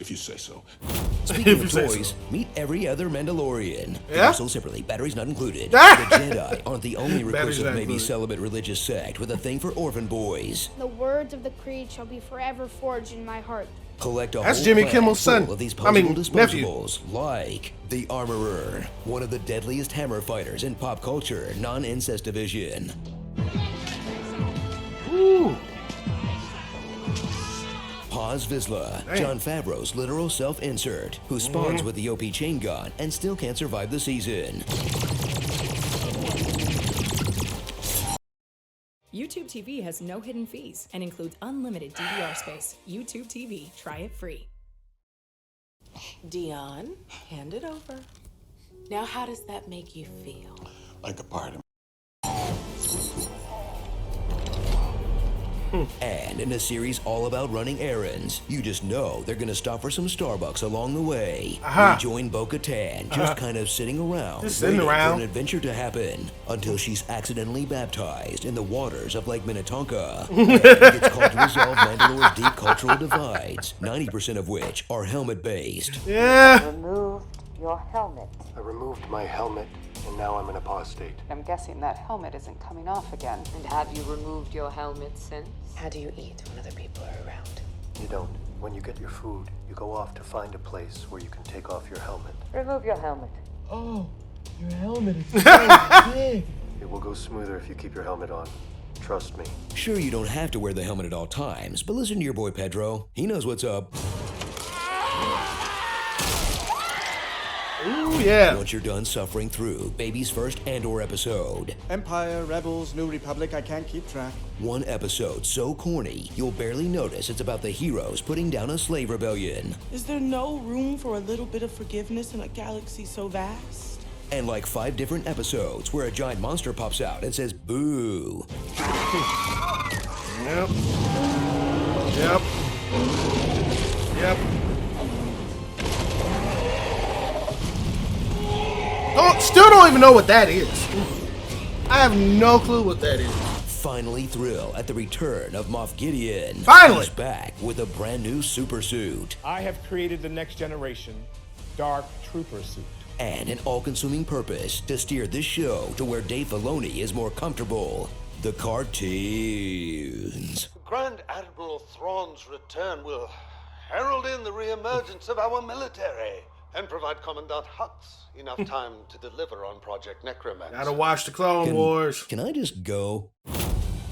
if you say so. Speaking of toys, meet every other Mandalorian. Yeah? Sold separately, batteries not included. Ah! The Jedi aren't the only Batteries reclusive, not maybe included. celibate religious sect with a thing for orphan boys. The words of the creed shall be forever forged in my heart. Collect a That's whole Jimmy plant Kimmel's full son. of these I mean, posable nephew. disposables, like the Armorer, one of the deadliest hammer fighters in pop culture, non-incest division. Ooh. Paz Vizsla, Damn. Jon Favreau's literal self-insert, who spawns with the OP chain gun and still can't survive the season. YouTube TV has no hidden fees and includes unlimited DVR space. YouTube TV, try it free. Dion, hand it over. Now, how does that make you feel? Like a part of And in a series all about running errands, you just know they're gonna stop for some Starbucks along the way. Uh-huh. We join Bo-Katan, just kind of sitting around, Just sitting waiting around. for an adventure to happen, until she's accidentally baptized in the waters of Lake Minnetonka. And it's called to resolve Mandalore's deep cultural divides, 90% of which are helmet-based. Yeah. Remove your helmet. I removed my helmet, and now I'm in a pause state. I'm guessing that helmet isn't coming off again. And have you removed your helmet since? How do you eat when other people are around? You don't. When you get your food, you go off to find a place where you can take off your helmet. Remove your helmet. It will go smoother if you keep your helmet on. Trust me. Sure, you don't have to wear the helmet at all times, but listen to your boy Pedro. He knows what's up. Ooh, yeah. Once you're done suffering through baby's first Andor episode. Empire, Rebels, New Republic, I can't keep track. One episode so corny, you'll barely notice it's about the heroes putting down a slave rebellion. Is there no room for a little bit of forgiveness in a galaxy so vast? And like 5 different episodes where a giant monster pops out and says, boo. Yep. Yep. Yep. Still don't even know what that is. I have no clue what that is. Finally thrill at the return of Moff Gideon. Finally! He's back with a brand new super suit. I have created the next generation Dark Trooper suit. And an all-consuming purpose to steer this show to where Dave Filoni is more comfortable. The cartoons. Grand Admiral Thrawn's return will herald in the re-emergence of our military and provide Commandant Hux enough time to deliver on Project Necromancer. Gotta watch the Clone Wars. Can I just go?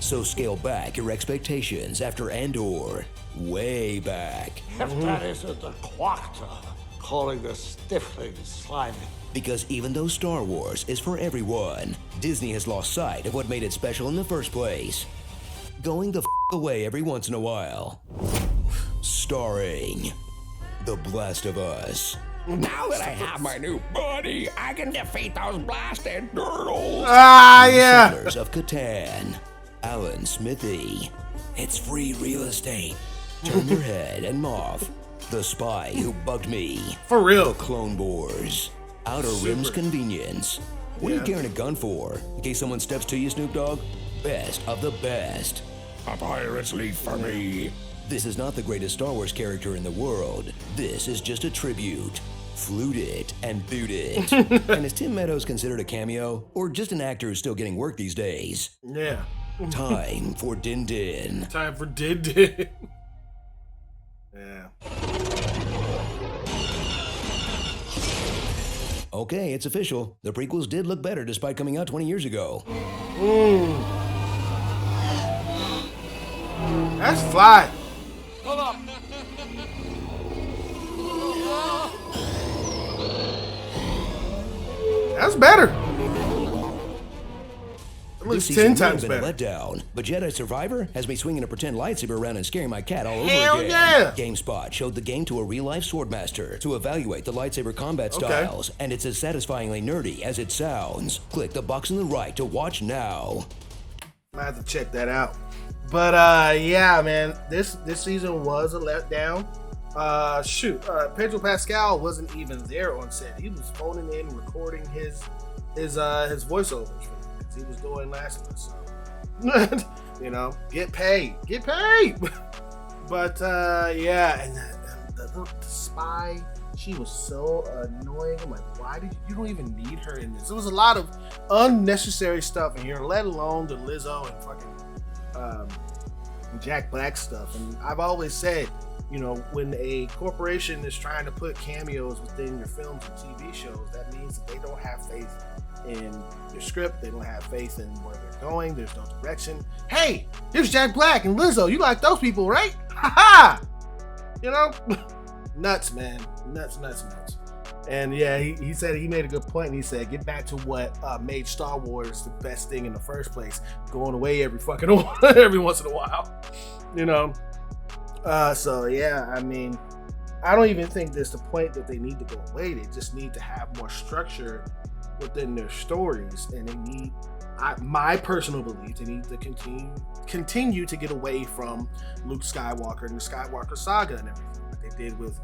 So scale back your expectations after Andor. Way back. If that isn't a quactor calling the stifling slimy. Because even though Star Wars is for everyone, Disney has lost sight of what made it special in the first place. Going the f away every once in a while. Starring The Blast of Us. Now that I have my new buddy, I can defeat those blasted turtles. Ah, yeah. Settlers of Catan. Alan Smithy. It's free real estate. Turn your head and Moff. The Spy Who Bugged Me. For real. The Clone Wars. Outer Rim's Convenience. What are you carrying a gun for? In case someone steps to you, Snoop Dogg? Best of the best. A pirate's leave for me. This is not the greatest Star Wars character in the world. This is just a tribute. Flute it and boot it. And is Tim Meadows considered a cameo? Or just an actor who's still getting work these days? Yeah. Time for Din Din. Time for Din Din. Yeah. Okay, it's official. The prequels did look better despite coming out 20 years ago. That's fly. Hold up. That's better. It looks This 10 season times might have better. been a letdown, but Jedi Survivor has me swinging a pretend lightsaber around and scaring my cat all Hell over again. yeah! GameSpot showed the game to a real-life swordmaster to evaluate the lightsaber combat styles, and it's as satisfyingly nerdy as it sounds. Click the box on the right to watch now. I have to check that out. But yeah, man, this season was a letdown. Pedro Pascal wasn't even there on set. He was phoning in, recording his voiceovers. He was doing last of us, so you know, get paid. But yeah, and the spy. She was so annoying. I'm like, why did you don't even need her in this? There was a lot of unnecessary stuff in here, let alone the Lizzo and fucking Jack Black stuff. And I've always said, you know, when a corporation is trying to put cameos within your films and TV shows, that means that they don't have faith in your script. They don't have faith in where they're going. There's no direction. Hey, here's Jack Black and Lizzo. You like those people, right? Ha ha! You know? Nuts, man. Nuts. And yeah, he said, he made a good point, and he said, get back to what made Star Wars the best thing in the first place, going away every once in a while, you know. So yeah, I mean, I don't even think there's the point that they need to go away. They just need to have more structure within their stories, and they need, my personal belief, they need to continue to get away from Luke Skywalker and the Skywalker saga and everything like they did with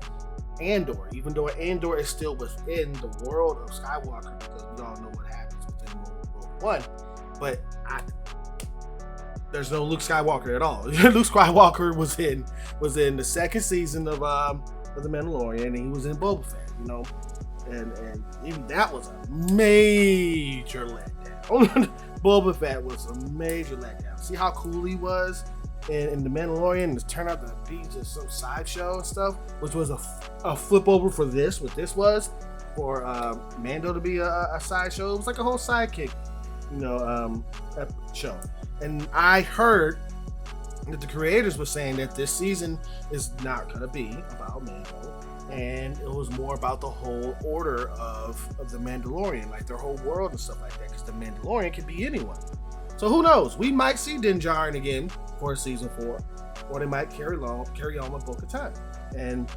Andor, even though Andor is still within the world of Skywalker, because we all know what happens within Rogue One, but there's no Luke Skywalker at all. Luke Skywalker was in the second season of The Mandalorian, and he was in Boba Fett, you know, and even that was a major letdown. Boba Fett was a major letdown. See how cool he was in The Mandalorian, and it turned out to be just some sideshow and stuff, which was a flip over for this. What this was for Mando to be a sideshow, it was like a whole sidekick, you know, show. And I heard that the creators were saying that this season is not going to be about Mando, and it was more about the whole order of the Mandalorian, like their whole world and stuff like that, because the Mandalorian could be anyone. So who knows? We might see Din Djarin again for season 4, or they might carry on with Bo-Katan. And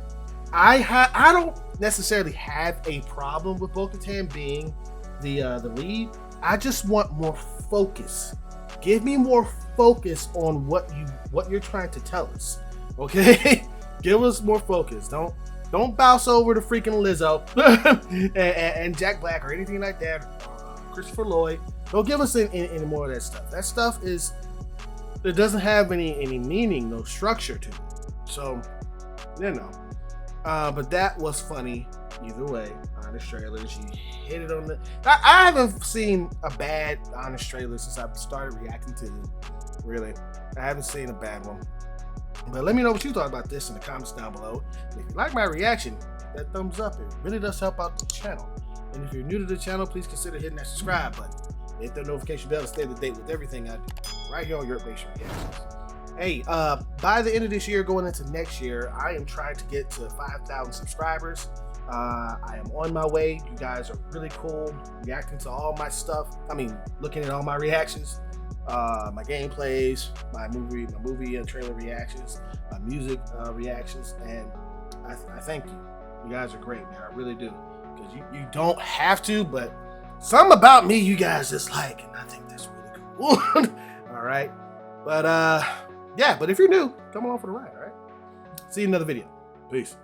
I don't necessarily have a problem with Bo-Katan being the lead. I just want more focus. Give me more focus on what you're trying to tell us. Okay? Give us more focus. Don't bounce over to freaking Lizzo and Jack Black or anything like that, or Christopher Lloyd. Don't give us any more of that stuff. That stuff it doesn't have any meaning, no structure to it. So, you know. But that was funny either way. Honest trailers, you hit it on the. I haven't seen a bad honest trailer since I started reacting to them. Really, I haven't seen a bad one. But let me know what you thought about this in the comments down below. And if you like my reaction, that thumbs up. It really does help out the channel. And if you're new to the channel, please consider hitting that subscribe button. Hit the notification bell to stay up to date with everything I do right here on YURP Nation Reactions. Hey, by the end of this year, going into next year, I am trying to get to 5,000 subscribers. I am on my way. You guys are really cool, reacting to all my stuff. I mean, looking at all my reactions, my gameplays, my movie and trailer reactions, my music reactions, and I thank you. You guys are great, man. I really do. Because you don't have to, but something about me you guys just like, and I think that's really cool. All right. But yeah, but if you're new, come along for the ride, all right? See you in another video. Peace.